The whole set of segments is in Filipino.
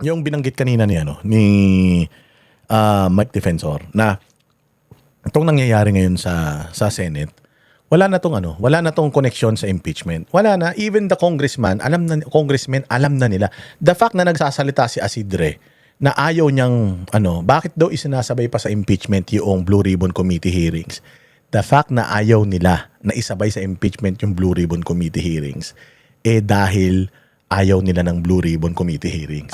yung binanggit kanina ni Mike Defensor na itong nangyayari ngayon sa Senate, wala na tong connection sa impeachment. Wala na, even the congressman, alam na nila. The fact na nagsasalita si Asidre na ayaw niyang bakit daw isinasabay pa sa impeachment yung Blue Ribbon Committee hearings. The fact na ayaw nila na isabay sa impeachment yung Blue Ribbon Committee hearings dahil ayaw nila ng Blue Ribbon Committee hearings.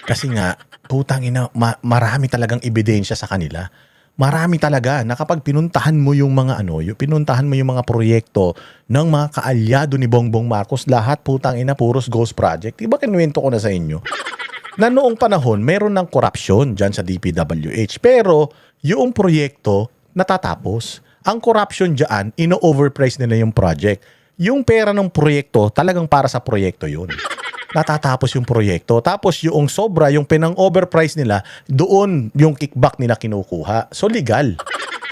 Kasi nga, putang ina, marami talagang ebidensya sa kanila. Marami talaga na kapag pinuntahan mo yung mga pinuntahan mo yung mga proyekto ng mga kaalyado ni Bongbong Marcos, lahat putang ina puros ghost project. Diba kinuwento ko na sa inyo? Na noong panahon, meron ng corruption dyan sa DPWH. Pero yung proyekto natatapos. Ang corruption dyan, ino-overprice nila yung project. Yung pera ng proyekto, talagang para sa proyekto yun. Natatapos yung proyekto. Tapos yung sobra, yung pinang-overprice nila, doon yung kickback nila kinukuha. So legal.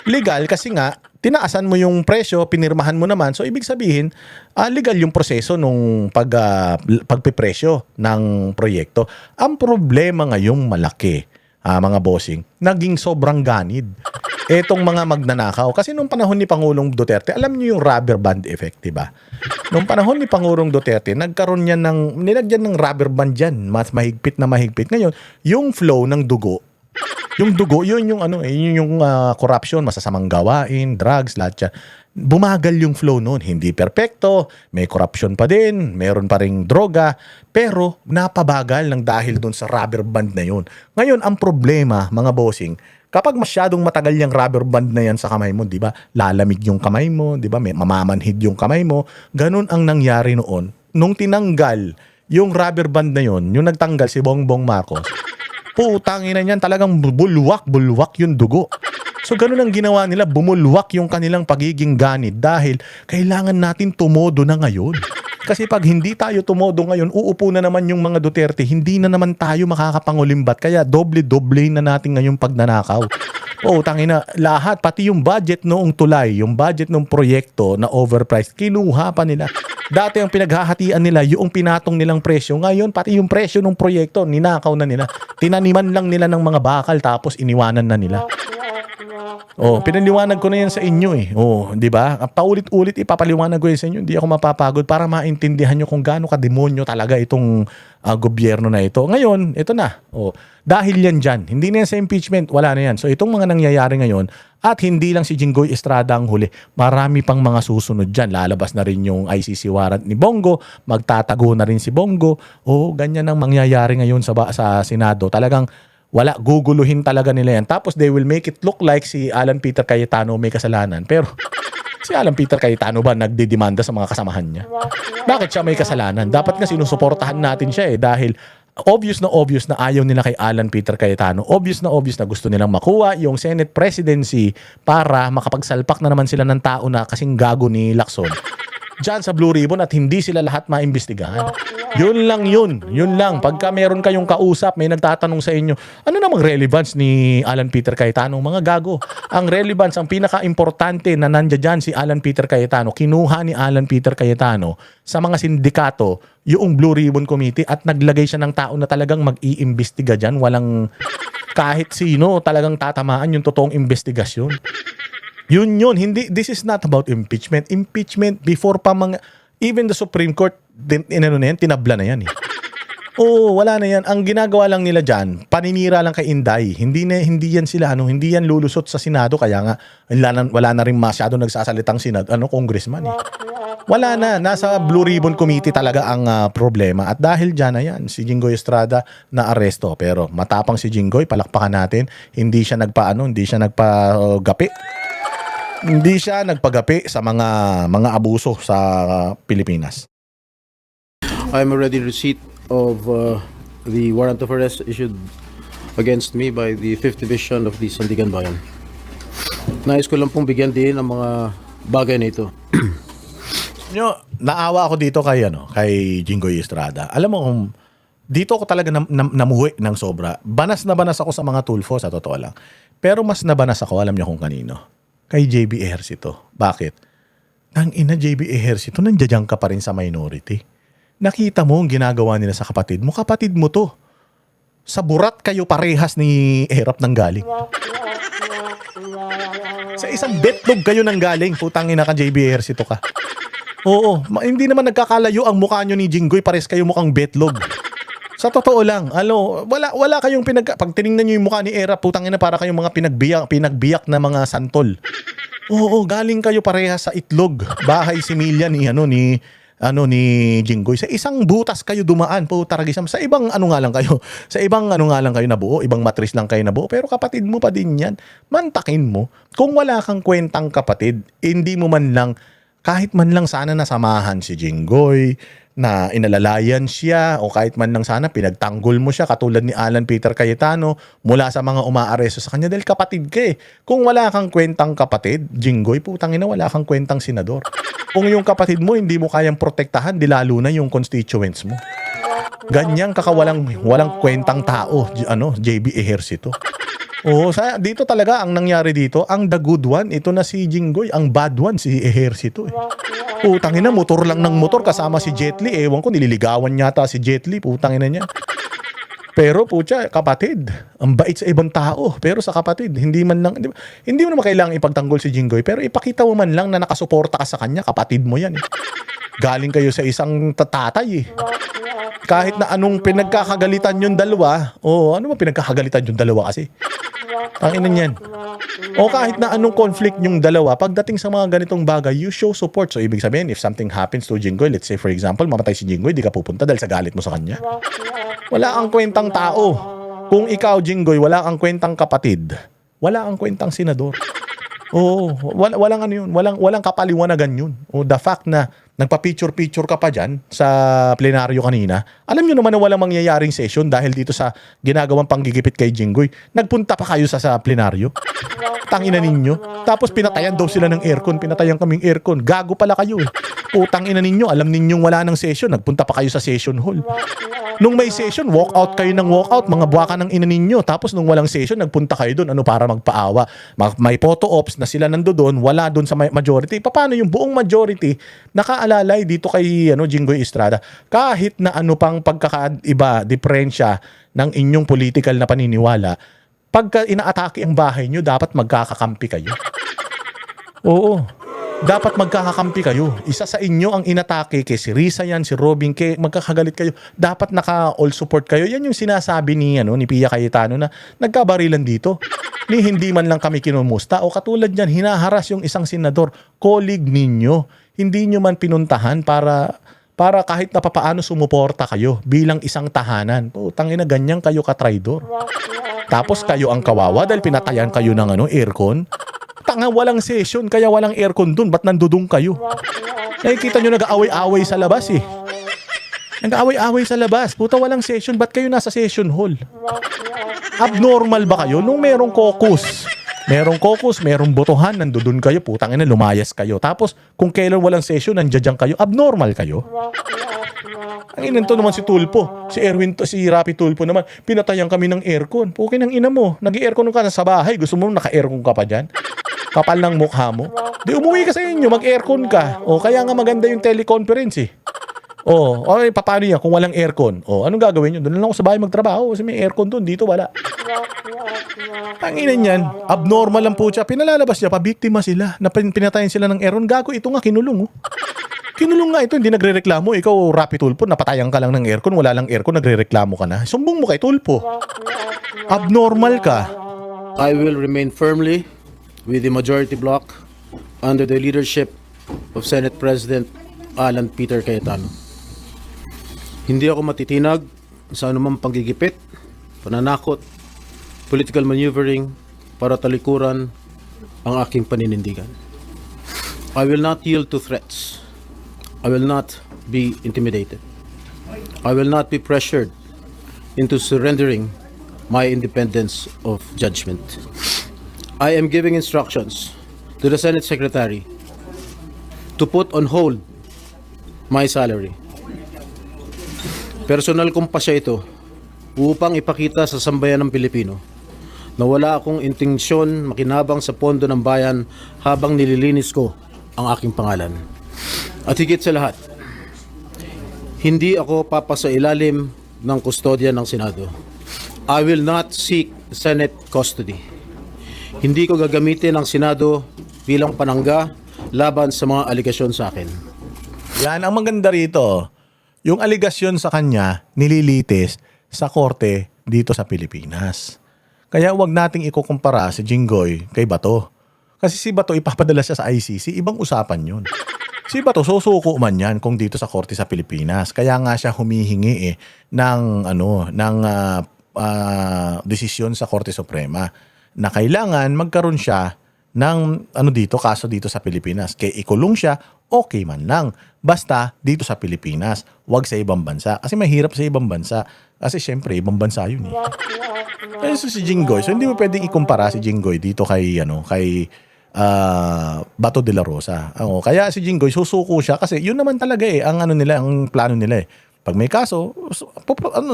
Legal kasi nga, tinaasan mo yung presyo, pinirmahan mo naman. So ibig sabihin, legal yung proseso nung pagpipresyo ng proyekto. Ang problema ngayong malaki, mga bossing, naging sobrang ganid. Etong mga magnanakaw. Kasi nung panahon ni Pangulong Duterte, alam niyo yung rubber band effect, diba? Nung panahon ni Pangulong Duterte, nagkaroon niya nilagyan ng rubber band dyan. Mas mahigpit na mahigpit. Ngayon, yung flow ng dugo, yun yung corruption, masasamang gawain, drugs, lahat yan. Bumagal yung flow noon. Hindi perpekto, may corruption pa din, meron pa ring droga, pero napabagal ng dahil doon sa rubber band na yun. Ngayon, ang problema, mga bossing, kapag masyadong matagal yung rubber band na yan sa kamay mo, di ba? Lalamig yung kamay mo, di ba? May mamamanhid yung kamay mo. Ganun ang nangyari noon. Nung tinanggal yung rubber band na yun, yung nagtanggal si Bongbong Marcos, putangin na niyan, talagang bulwak yung dugo. So ganun ang ginawa nila, bumulwak yung kanilang pagiging ganid dahil kailangan natin tumodo na ngayon. Kasi pag hindi tayo tumodo ngayon, uupo na naman yung mga Duterte, hindi na naman tayo makakapangulimbat. Kaya doble-doble na natin ngayong pagnanakaw. Tangina, lahat, pati yung budget noong tulay, yung budget ng proyekto na overpriced, kinuha pa nila. Dati ang pinaghahatian nila, yung pinatong nilang presyo. Ngayon, pati yung presyo ng proyekto, ninakaw na nila. Tinaniman lang nila ng mga bakal tapos iniwanan na nila. Pinaliwanag ko na yan sa inyo di ba? Paulit-ulit ipapaliwanag ko yan sa inyo. Hindi ako mapapagod para maintindihan nyo kung gaano ka-demonyo talaga itong gobyerno na ito. Ngayon, ito na. Dahil yan dyan. Hindi na yan sa impeachment. Wala na yan. So itong mga nangyayari ngayon, at hindi lang si Jinggoy Estrada ang huli. Marami pang mga susunod dyan. Lalabas na rin yung ICC warrant ni Bongo. Magtatago na rin si Bongo. Ganyan ang mangyayari ngayon sa Senado. Talagang wala, guguluhin talaga nila yan. Tapos they will make it look like si Alan Peter Cayetano may kasalanan. Pero si Alan Peter Cayetano ba nagdidemanda sa mga kasamahan niya? Bakit siya may kasalanan? Dapat nga sinusuportahan natin siya dahil obvious na ayaw nila kay Alan Peter Cayetano. Obvious na gusto nilang makuha yung Senate presidency para makapagsalpak na naman sila ng tao na kasing gago ni Lacson dyan sa Blue Ribbon at hindi sila lahat maimbestigahan. Yun lang. Pagka meron kayong kausap, may nagtatanong sa inyo, ano namang relevance ni Alan Peter Cayetano? Mga gago. Ang relevance, ang pinaka-importante na nandiyan dyan si Alan Peter Cayetano, kinuha ni Alan Peter Cayetano sa mga sindikato yung Blue Ribbon Committee at naglagay siya ng tao na talagang mag-iimbestiga dyan. Walang kahit sino talagang tatamaan yung totoong investigasyon. Yun. Hindi, this is not about impeachment. Impeachment before pa even the Supreme Court, tinabla na yan wala na yan. Ang ginagawa lang nila dyan, paninira lang kay Inday. Hindi yan sila, hindi yan lulusot sa Senado. Kaya nga, wala na rin masyado nagsasalitang congressman Wala na. Nasa Blue Ribbon Committee talaga ang problema. At dahil dyan na yan, si Jinggoy Estrada na aresto. Pero matapang si Jinggoy, palakpakan natin. Hindi siya nagpagapi. Hindi siya nagpagapi sa mga abuso sa Pilipinas. I'm already receipt of the warrant of arrest issued against me by the 5th Division of the Sandigan Bayan. Nais ko lang pong bigyan din ang mga bagay na ito. Naawa ako dito kay Jinggoy Estrada. Alam mo kung dito ako talaga namuwi ng sobra. Banas na banas ako sa mga tulfo, sa totoo lang. Pero mas nabanas ako, alam niyo kung kanino. Kay JB Ejercito. Bakit? Ang JB Ejercito, nandiyan ka pa rin sa minority. Nakita mo ang ginagawa nila sa kapatid mo. Kapatid mo to. Sa burat kayo parehas ni Erap nang galing. Sa isang betlog kayo nang galing. Putang ina ka, JB Ejercito ka. Oo, hindi naman nagkakalayo ang mukha nyo ni Jinggoy, pares kayo mukhang betlog. Sa totoo lang, wala kayong pag tiningnan nyo yung mukha ni Erap, putang ina, para kayong mga pinagbiyak na mga santol. Oo, galing kayo parehas sa itlog. Bahay similya ni Jinggoy. Sa isang butas kayo dumaan po taragisam. Sa ibang ano nga lang kayo. Sa ibang ano nga lang kayo nabuo. Ibang matris lang kayo nabuo. Pero kapatid mo pa din yan. Mantakin mo. Kung wala kang kwentang kapatid, hindi mo man lang, kahit man lang sana nasamahan si Jinggoy, na inalalayan siya, o kahit man lang sana pinagtanggol mo siya katulad ni Alan Peter Cayetano mula sa mga umaaresto sa kanya dahil kapatid ka eh. Kung wala kang kwentang kapatid, Jinggoy, putang ina, wala kang kwentang senador. Kung yung kapatid mo hindi mo kayang protektahan, di lalo na yung constituents mo. Ganyang walang kwentang tao, JB Ejercito. Oo, dito talaga ang nangyari dito, ang the good one, ito na si Jinggoy, ang bad one si Ejercito eh. Putang ina, motor lang ng motor kasama si Jet Li. Ewan ko, nililigawan yata si Jet Li. Putang ina niya. Pero putya, kapatid, ang bait sa ibang tao. Pero sa kapatid, hindi mo naman kailangang ipagtanggol si Jinggoy. Pero ipakita mo man lang na nakasuporta ka sa kanya. Kapatid mo yan eh. Galing kayo sa isang tatay eh. Kahit na anong pinagkakagalitan yung dalawa, ano ba pinagkakagalitan yung dalawa kasi? Tanginan yan. O kahit na anong conflict yung dalawa, pagdating sa mga ganitong bagay, you show support. So ibig sabihin, if something happens to Jinggoy, let's say for example, mamatay si Jinggoy, di ka pupunta dahil sa galit mo sa kanya. Wala kang kwentang tao. Kung ikaw, Jinggoy, wala kang kwentang kapatid, wala kang kwentang senador. Oo, walang ano yun, walang kapaliwanagan yun. O the fact na nagpa-picture ka pa dyan sa plenaryo kanina, alam nyo naman na walang mangyayaring session dahil dito sa ginagawang panggigipit kay Jinggoy. Nagpunta pa kayo sa plenaryo. Tangina ninyo. Tapos pinatayan daw sila ng aircon, pinatayan kaming aircon. Gago pala kayo eh. Putang ina ninyo, alam ninyong wala ng session, nagpunta pa kayo sa session hall. Nung may session, walk out kayo ng walk out, mga buwaka ng ina ninyo. Tapos nung walang session, nagpunta kayo doon para magpaawa. May photo ops na sila nandoon, wala doon sa majority. Paano yung buong majority nakaalalay dito kay Jinggoy Estrada? Kahit na ano pang pagkakaiba, diferensya ng inyong political na paniniwala, pagka inaatake ang bahay nyo, dapat magkakakampi kayo. Oo. Dapat magkakakampi kayo. Isa sa inyo ang inatake kay si Risa yan, si Robin, magkakagalit kayo. Dapat naka-all support kayo. Yan yung sinasabi ni Pia Cayetano na nagkabarilan dito. Ni hindi man lang kami kinumusta o katulad niyan, hinaharas yung isang senador, colleague ninyo. Hindi nyo man pinuntahan para kahit na papaano sumuporta kayo bilang isang tahanan. Putang ina, ganyan kayo ka-traidor. Tapos kayo ang kawawa dahil pinatayan kayo ng aircon. Tanga, walang session, kaya walang aircon dun. Ba't nandudong kayo? Nakikita nyo nag-aaway-aaway sa labas eh. Nag-aaway-aaway sa labas. Puta, walang session. Ba't kayo nasa session hall? Abnormal ba kayo? Nung merong caucus, merong botohan, nandudun kayo, putang ina, lumayas kayo. Tapos, kung kailan walang session, nandiyan kayo, abnormal kayo. Ang inan to naman si Tulpo, si Rapi Tulpo naman, pinatayan kami ng aircon. Pukin ang ina mo, nag-aircon ka na sa bahay, gusto mo naka-aircon ka pa dyan? Kapal ng mukha mo. Di umuwi ka sa inyo, mag-aircon ka. O kaya nga maganda yung teleconference eh. Okay, paano yan kung walang aircon? Anong gagawin nyo? Doon lang ako sa bahay magtrabaho kasi may aircon doon, dito wala. Tanginan yan, abnormal lang po siya. Pinalalabas niya, pabiktima sila, na pinatayin sila ng aircon. Gago, ito nga, kinulong Kinulong nga ito, hindi nagre-reklamo. Ikaw, Rapi Tulpo, napatayan ka lang ng aircon, wala lang aircon, nagre-reklamo ka na. Sumbong mo kay Tulpo. Abnormal ka. I will remain firmly with the majority bloc under the leadership of Senate President Alan Peter Cayetano. Hindi ako matitinag sa anumang panggigipit, pananakot, political maneuvering para talikuran ang aking paninindigan. I will not yield to threats. I will not be intimidated. I will not be pressured into surrendering my independence of judgment. I am giving instructions to the Senate Secretary to put on hold my salary. Personal kong pasya ito upang ipakita sa sambayan ng Pilipino na wala akong intensyon makinabang sa pondo ng bayan habang nililinis ko ang aking pangalan. At higit sa lahat, hindi ako papasailalim ng kustodya ng Senado. I will not seek Senate custody. Hindi ko gagamitin ang Senado bilang panangga laban sa mga aligasyon sa akin. Yan ang maganda rito. Yung aligasyon sa kanya nililitis sa korte dito sa Pilipinas. Kaya wag nating ikukumpara si Jinggoy kay Bato. Kasi si Bato ipapadala siya sa ICC, ibang usapan yun. Si Bato susuko man yan kung dito sa korte sa Pilipinas. Kaya nga siya humihingi ng desisyon sa Korte Suprema na kailangan magkaroon siya ng kaso dito sa Pilipinas. Kaya ikulong siya, okay man lang. Basta dito sa Pilipinas, wag sa ibang bansa. Kasi mahirap sa ibang bansa. Kasi syempre, ibang bansa yun eh. Kaya so si Jinggoy, so hindi mo pwedeng ikumpara si Jinggoy dito kay Bato de la Rosa. Kaya si Jinggoy susuko siya kasi yun naman talaga ang plano nila eh. Pag may kaso,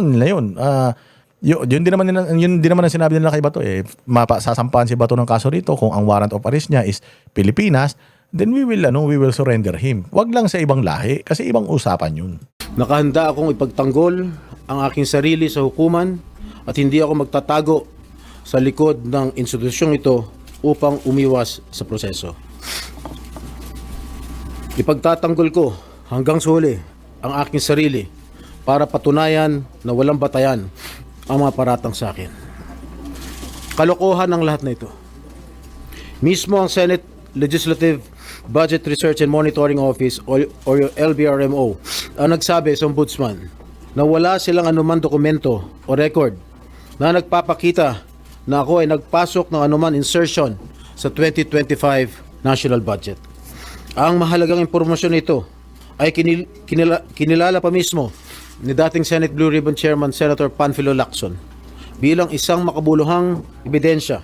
nila yun? Yun din naman ang sinabi nila kay Bato eh. Sasampahan si Bato ng kaso rito kung ang warrant of arrest niya is Pilipinas, then we will surrender him. Wag lang sa ibang lahi kasi ibang usapan yun. Nakahanda akong ipagtanggol ang aking sarili sa hukuman at hindi ako magtatago sa likod ng institusyong ito upang umiwas sa proseso. Ipagtatanggol ko hanggang sa huli ang aking sarili para patunayan na walang batayan ang mga paratang sa akin. Kalokohan ang lahat na ito. Mismo ang Senate Legislative Budget Research and Monitoring Office o LBRMO ang nagsabi sa ombudsman na wala silang anuman dokumento o record na nagpapakita na ako ay nagpasok ng anuman insertion sa 2025 national budget. Ang mahalagang impormasyon nito ay kinilala pa mismo ni dating Senate Blue Ribbon Chairman Senator Panfilo Lacson bilang isang makabuluhang ebidensya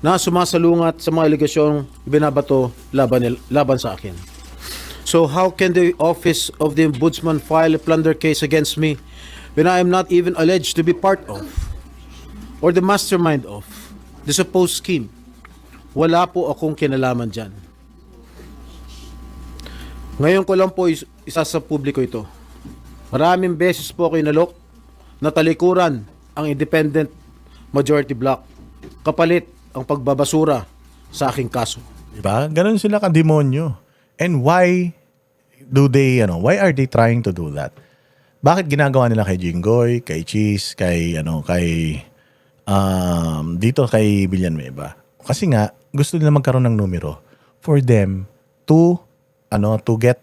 na sumasalungat sa mga aligasyong binabato laban sa akin. So how can the Office of the Ombudsman file a plunder case against me when I am not even alleged to be part of or the mastermind of the supposed scheme? Wala po akong kinalaman dyan. Ngayon ko lang po isa sa publiko ito. Maraming beses po ako inalok na talikuran ang independent majority bloc kapalit ang pagbabasura sa aking kaso. Diba? Ganun sila kademonyo. And why are they trying to do that? Bakit ginagawa nila kay Jinggoy, kay Cheese, dito kay Villanueva? Kasi nga gusto nila magkaroon ng numero for them to get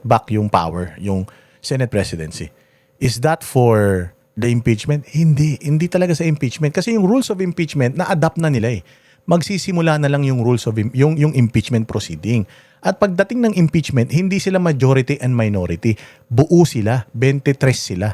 back yung power, yung Senate presidency. Is that for the impeachment? Hindi talaga sa impeachment kasi yung rules of impeachment na-adapt na nila eh. Magsisimula na lang yung rules of yung impeachment proceeding. At pagdating ng impeachment, hindi sila majority and minority. Buo sila, 23 sila.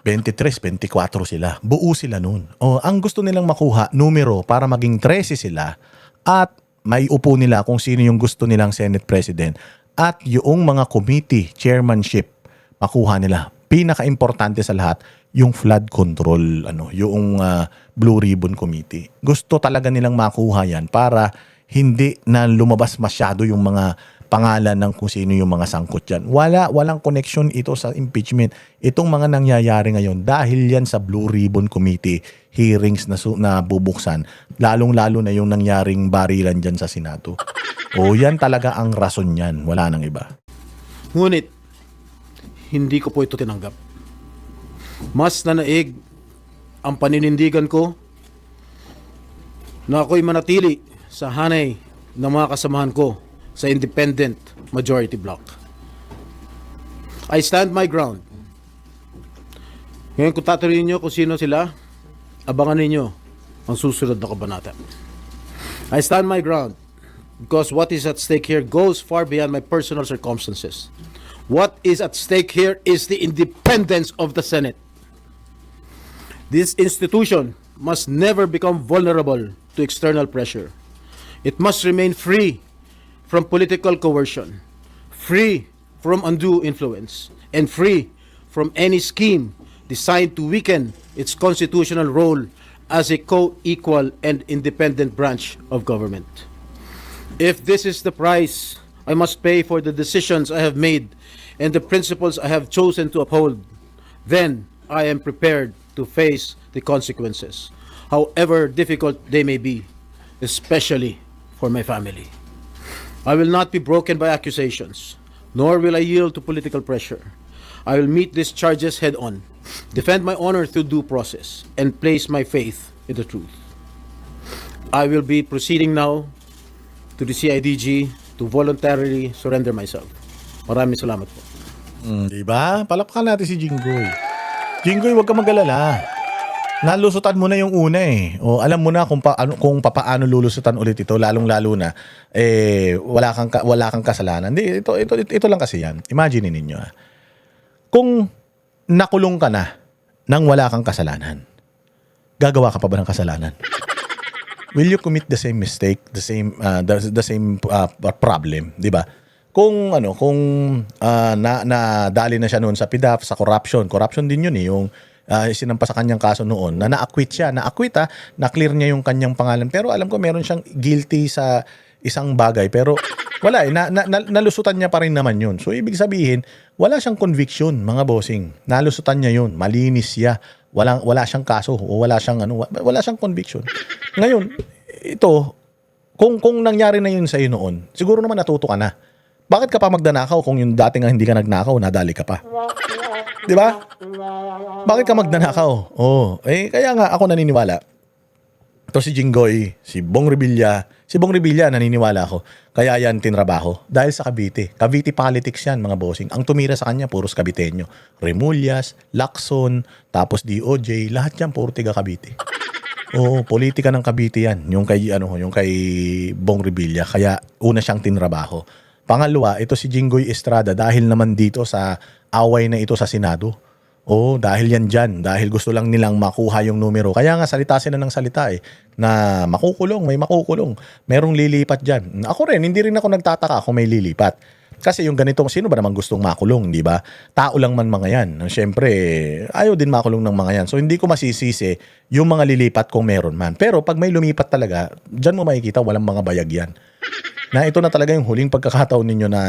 23, 24 sila. Buo sila nun. Ang gusto nilang makuha, numero para maging 13 sila at may upo nila kung sino yung gusto nilang Senate President at yung mga committee chairmanship makuha nila. Pinaka-importante sa lahat, yung flood control, yung Blue Ribbon Committee. Gusto talaga nilang makuha yan para hindi na lumabas masyado yung mga pangalan ng kung sino yung mga sangkot dyan. Walang connection ito sa impeachment. Itong mga nangyayari ngayon dahil yan sa Blue Ribbon Committee hearings na bubuksan, lalong-lalo na yung nangyaring barilan dyan sa Senado. Yan talaga ang rason yan. Wala nang iba. Ngunit, hindi ko po ito tinanggap. Mas nanaig ang paninindigan ko na ako'y manatili sa hanay ng mga kasamahan ko sa independent majority bloc. I stand my ground. Ngayon kung tatanungin niyo kung sino sila, abangan ninyo ang susunod na kabanata. I stand my ground because what is at stake here goes far beyond my personal circumstances. What is at stake here is the independence of the Senate. This institution must never become vulnerable to external pressure. It must remain free from political coercion, free from undue influence, and free from any scheme designed to weaken its constitutional role as a co-equal and independent branch of government. If this is the price I must pay for the decisions I have made and the principles I have chosen to uphold, then I am prepared to face the consequences, however difficult they may be, especially for my family. I will not be broken by accusations, nor will I yield to political pressure. I will meet these charges head on, defend my honor through due process, and place my faith in the truth. I will be proceeding now to the CIDG to voluntarily surrender myself. Maraming salamat po. Diba? Palakpakan natin si Jinggoy. Jinggoy, huwag ka mag-alala. Nalusutan mo na yung una eh. O alam mo na kung paano lulusutan ulit ito, lalong-lalo na wala kang kasalanan. Hindi, ito lang kasi yan. Imagine ninyo. Kung nakulong ka na nang wala kang kasalanan, gagawa ka pa ba ng kasalanan? Will you commit the same mistake, the same problem, 'di ba? Kung nadali na siya noon sa PDAP, sa corruption din yun eh, yung sinampa sa kanyang kaso noon na na-acquit siya, na-clear niya yung kanyang pangalan. Pero alam ko meron siyang guilty sa isang bagay, pero wala eh, nalusutan niya pa rin naman yun. So ibig sabihin, wala siyang conviction, mga bossing. Nalusutan niya yun, malinis siya. Wala siyang kaso o wala siyang conviction. Ngayon, ito, kung nangyari na yun sa iyo noon, siguro naman natuto ka na. Bakit ka pa magdanakaw kung yung dati nga hindi ka nagnakaw, nadali ka pa? Di ba? Bakit ka magdanakaw? Kaya nga ako naniniwala. Ito si Jinggoy, si Bong Revilla. Si Bong Revilla, naniniwala ako. Kaya yan tinrabaho. Dahil sa Cavite. Cavite politics yan, mga bossing. Ang tumira sa kanya, puros Caviteño. Remulyas, Lacson, tapos DOJ, lahat yan, puro tiga Cavite. Oo, politika ng Cavite yan. Yung kay Bong Revilla. Kaya una siyang tinrabaho. Pangalawa, ito si Jinggoy Estrada dahil naman dito sa away na ito sa Senado. Dahil yan dyan. Dahil gusto lang nilang makuha yung numero. Kaya nga salita sila ng salita na may makukulong. Merong lilipat dyan. Ako rin, hindi rin ako nagtataka kung may lilipat. Kasi yung ganitong, sino ba naman gustong makulong, di ba? Tao lang man mga yan. Siyempre, ayaw din makulong ng mga yan. So hindi ko masisisi yung mga lilipat kung meron man. Pero pag may lumipat talaga, dyan mo makikita walang mga bayag yan. Na ito na talaga yung huling pagkakataon ninyo na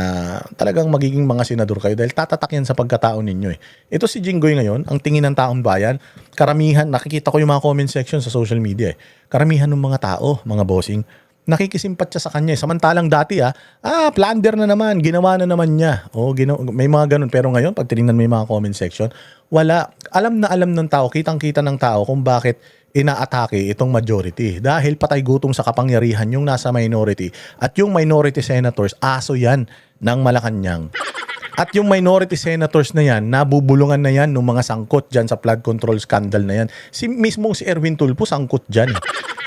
talagang magiging mga senador kayo dahil tatatak yan sa pagkataon ninyo eh. Ito si Jinggoy ngayon, ang tingin ng taong bayan, karamihan, nakikita ko yung mga comment section sa social media eh. Karamihan ng mga tao, mga bossing, nakikisimpat siya sa kanya eh. Samantalang dati plunder na naman, ginawa na naman niya. May mga ganun. Pero ngayon, pag tinignan mo yung mga comment section, wala. Alam na alam ng tao, kitang-kita ng tao kung bakit inaatake itong majority. Dahil patay gutom sa kapangyarihan yung nasa minority. At yung minority senators, aso yan ng Malacanang. At yung minority senators na yan, nabubulungan na yan ng mga sangkot dyan sa flood control scandal na yan. Mismong si Erwin Tulfo, sangkot dyan.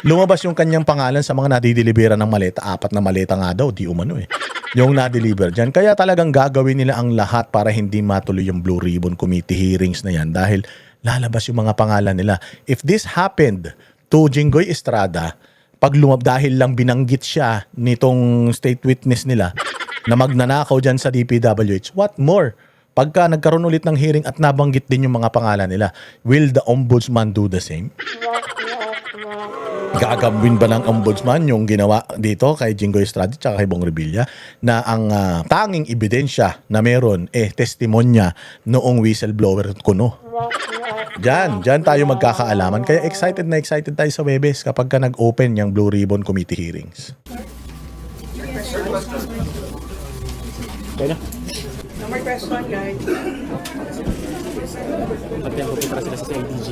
Lumabas yung kanyang pangalan sa mga nadidelibera ng maleta. 4 na maleta nga daw, di umano eh. Yung nadeliver dyan. Kaya talagang gagawin nila ang lahat para hindi matuloy yung Blue Ribbon Committee hearings na yan. Dahil lalabas yung mga pangalan nila. If this happened to Jinggoy Estrada, dahil lang binanggit siya nitong state witness nila na magnanakaw dyan sa DPWH, what more? Pagka nagkaroon ulit ng hearing at nabanggit din yung mga pangalan nila, will the ombudsman do the same? Gagawin ba ng ombudsman yung ginawa dito kay Jinggoy Estrada at kay Bong Revilla na ang tanging ebidensya na meron testimonya noong whistleblower kuno? Diyan tayo magkakaalaman. Kaya excited tayo sa Webes kapag ka nag-open yung Blue Ribbon Committee hearings. Okay na? No more question, guys. Pagyan ko putra sila sa CIDG.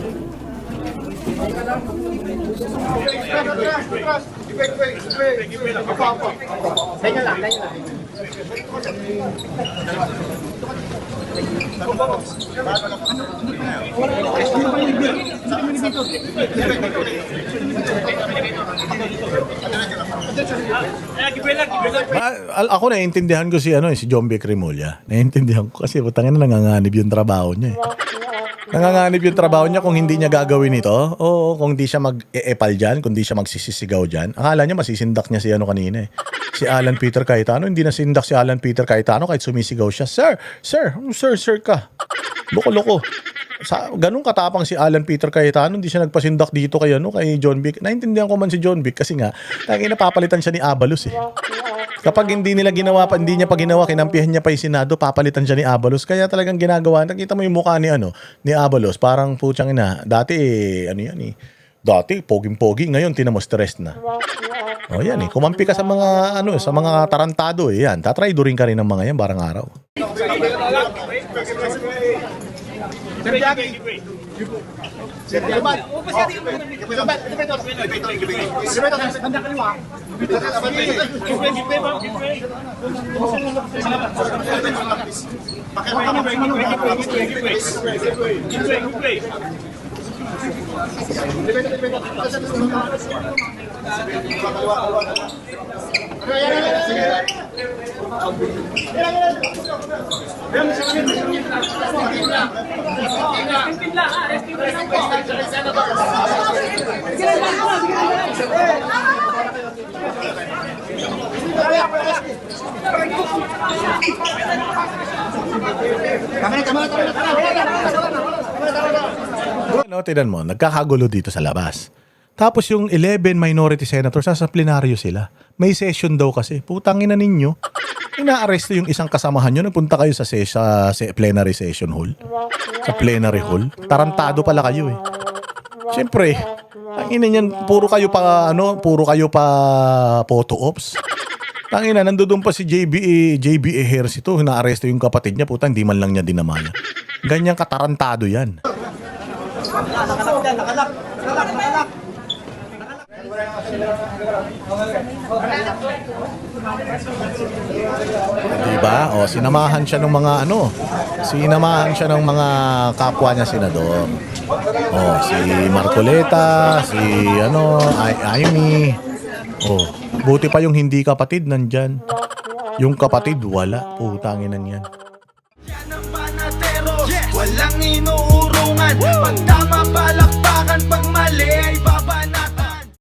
Ako naiintindihan ko si John Vic Remulla. Naiintindihan ko kasi putangin na nanganganib yung trabaho niya. Nanganganib yung trabaho niya kung hindi niya gagawin ito. O kung hindi siya mag-e-epal dyan, kung hindi siya magsisisigaw dyan. Akala niya masisindak niya si kanina eh. Si Alan Peter Cayetano. Hindi na sindak si Alan Peter Cayetano kahit sumisigaw siya. Sir ka. Loko-loko. Ganun katapang si Alan Peter Cayetano, hindi siya nagpasindak dito kay John Vic. Naintindihan ko man si John Vic kasi nga, napapalitan siya ni Abalos eh. Kapag hindi niya pa ginawa, kinampihan niya pa yung Senado, papalitan siya ni Abalos. Kaya talagang ginagawa. Nakita mo yung mukha ni Abalos, parang putsang ina. Dati dati poging-pogi, ngayon tinamo stress na. O yan kumampi ka sa mga sa mga tarantado yan. Tatraidorin ka rin ng mga yan barang araw. Tignan mo, nagkakagulo dito sa labas. Tapos yung 11 minority senators, sa plenaryo sila. May session daw kasi. Putangin na ninyo. Ina-arresto yung isang kasamahan nyo. Nagpunta kayo sa plenary session hall. Sa plenary hall. Tarantado pala kayo Siyempre, ang ina niyan, puro kayo pa photo ops. Ang ina, nandoon pa si JBA Harris ito. Ina-arresto yung kapatid niya. Puta, hindi man lang niya dinamaya. Ganyang katarantado yan. Diba? Sinamahan siya ng mga sinamahan siya ng mga kapwa niya senador. Si Marcoleta, si Amy. Buti pa yung hindi kapatid nandyan. Yung kapatid wala. Putanginan yan. Walang inuurungan.